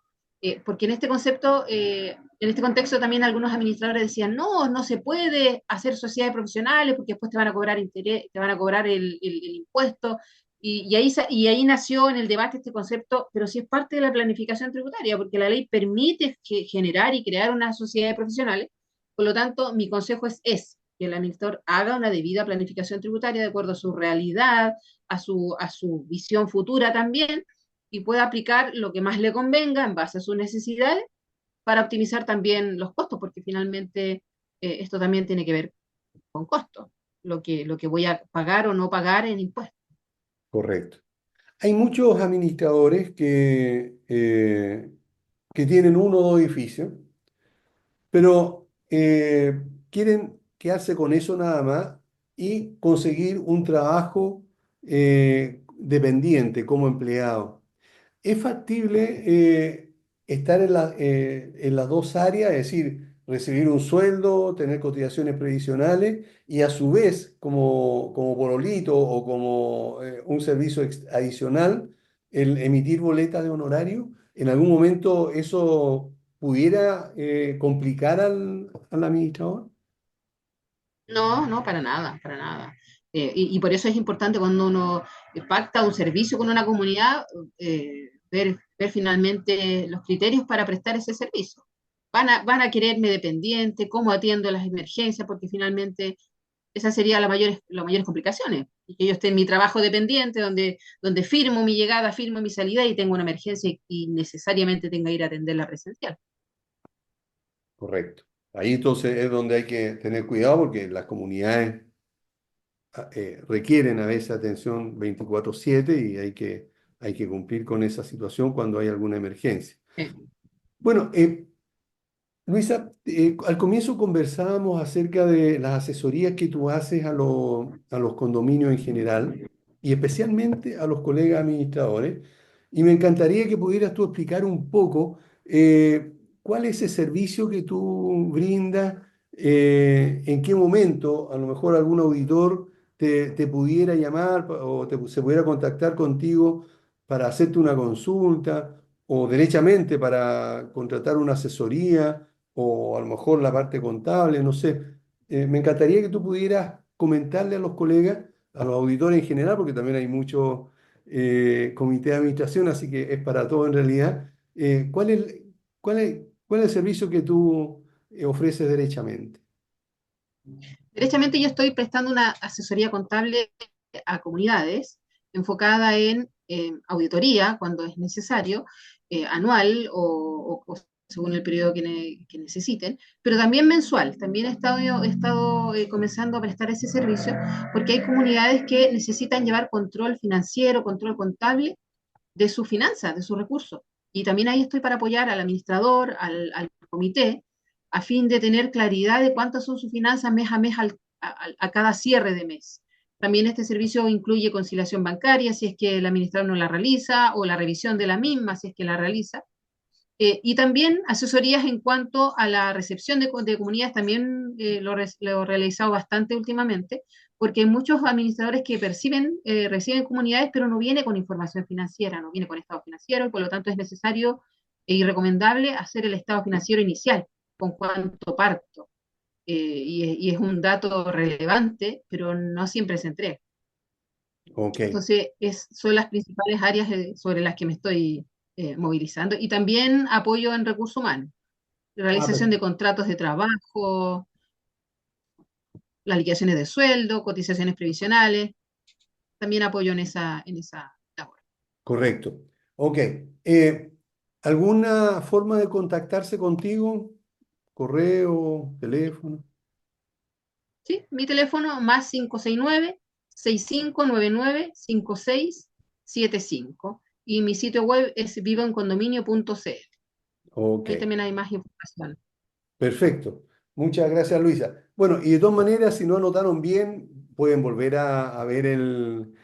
porque en este concepto, en este contexto también algunos administradores decían, no, no se puede hacer sociedades profesionales porque después te van a cobrar interés, te van a cobrar el impuesto, y ahí nació en el debate este concepto, pero sí es parte de la planificación tributaria, porque la ley permite generar y crear unas sociedades profesionales. Por lo tanto, mi consejo es que el administrador haga una debida planificación tributaria de acuerdo a su realidad, a su visión futura también, y pueda aplicar lo que más le convenga en base a sus necesidades para optimizar también los costos, porque finalmente esto también tiene que ver con costos, lo que voy a pagar o no pagar en impuestos. Correcto. Hay muchos administradores que tienen uno o dos edificios, pero quieren quedarse con eso nada más y conseguir un trabajo dependiente como empleado. ¿Es factible estar en las dos áreas, es decir, recibir un sueldo, tener cotizaciones previsionales y a su vez, como pololito o como un servicio adicional, el emitir boletas de honorario? ¿En algún momento eso pudiera complicar al administrador? No, no, para nada, para nada. Y por eso es importante cuando uno pacta un servicio con una comunidad, ver finalmente los criterios para prestar ese servicio. Van a quererme dependiente, cómo atiendo las emergencias, porque finalmente esa sería las mayores complicaciones. Y que yo esté en mi trabajo dependiente, donde firmo mi llegada, firmo mi salida y tengo una emergencia y necesariamente tenga que ir a atenderla presencial. Correcto. Ahí entonces es donde hay que tener cuidado porque las comunidades requieren a veces atención 24/7 y hay que cumplir con esa situación cuando hay alguna emergencia. Eh, Bueno, Luisa, al comienzo conversábamos acerca de las asesorías que tú haces a los condominios en general y especialmente a los colegas administradores. Y me encantaría que pudieras tú explicar un poco cuál es ese servicio que tú brindas, en qué momento a lo mejor algún auditor te pudiera llamar o se pudiera contactar contigo para hacerte una consulta o derechamente para contratar una asesoría o a lo mejor la parte contable, no sé. Me encantaría que tú pudieras comentarle a los colegas, a los auditores en general, porque también hay muchos comités de administración, así que es para todo en realidad. ¿Cuál es el servicio que tú ofreces derechamente? Derechamente yo estoy prestando una asesoría contable a comunidades enfocada en auditoría cuando es necesario, anual o según el periodo que necesiten, pero también mensual. También he estado comenzando a prestar ese servicio porque hay comunidades que necesitan llevar control financiero, control contable de sus finanzas, de sus recursos. Y también ahí estoy para apoyar al administrador, al comité, a fin de tener claridad de cuántas son sus finanzas mes a mes a cada cierre de mes. También este servicio incluye conciliación bancaria, si es que el administrador no la realiza, o la revisión de la misma, si es que la realiza. Y también asesorías en cuanto a la recepción de comunidades, también lo he realizado bastante últimamente, porque hay muchos administradores que reciben comunidades, pero no viene con información financiera, no viene con estado financiero, y por lo tanto es necesario y recomendable hacer el estado financiero inicial, con cuánto parto. y es un dato relevante, pero no siempre se entrega. Ok. Entonces, son las principales áreas sobre las que me estoy movilizando. Y también apoyo en recursos humanos, Ah, realización de contratos de trabajo, las liquidaciones de sueldo, cotizaciones previsionales, también apoyo en esa labor. correcto. Ok. ¿Alguna forma de contactarse contigo? ¿Correo, teléfono? ¿Sí? Mi teléfono más 569-6599-5675. Y mi sitio web es vivoencondominio.cl. Ok. Ahí también hay más información. Perfecto. Muchas gracias, Luisa. Bueno, y de todas maneras, si no anotaron bien, pueden volver a ver el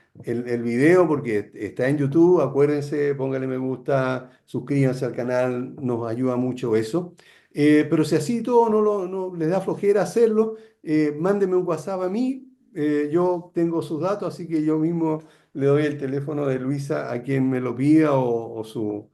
video porque está en YouTube. Acuérdense, pónganle me gusta, suscríbanse al canal, nos ayuda mucho eso. Pero si así todo no les da flojera hacerlo, mándenme un WhatsApp a mí. Yo tengo sus datos, así que yo mismo le doy el teléfono de Luisa a quien me lo pida o su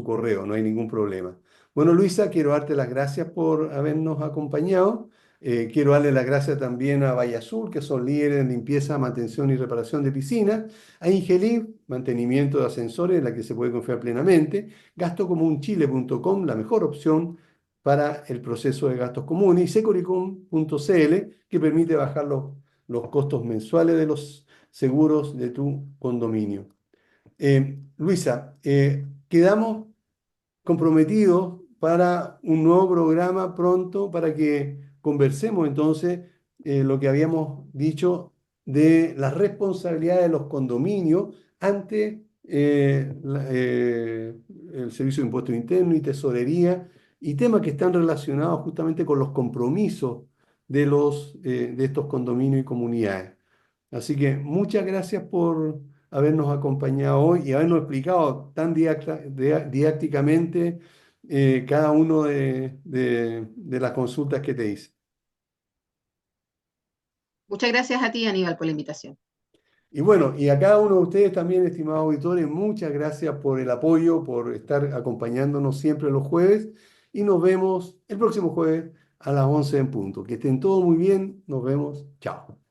correo, no hay ningún problema. Bueno, Luisa, quiero darte las gracias por habernos acompañado. Quiero darle las gracias también a Valle Azul, que son líderes en limpieza, mantención y reparación de piscinas, a Ingelif, mantenimiento de ascensores, en la que se puede confiar plenamente, gastocomunchile.com, la mejor opción para el proceso de gastos comunes, y securicum.cl, que permite bajar los costos mensuales de los seguros de tu condominio. Luisa, quedamos comprometidos para un nuevo programa pronto para que conversemos entonces lo que habíamos dicho de las responsabilidades de los condominios ante el Servicio de Impuestos Internos y Tesorería y temas que están relacionados justamente con los compromisos de estos condominios y comunidades. Así que muchas gracias por habernos acompañado hoy y habernos explicado tan didácticamente cada uno de las consultas que te hice. Muchas gracias a ti, Aníbal, por la invitación. Y bueno, y a cada uno de ustedes también, estimados auditores, muchas gracias por el apoyo, por estar acompañándonos siempre los jueves y nos vemos el próximo jueves a las 11 en punto. Que estén todos muy bien, nos vemos, chao.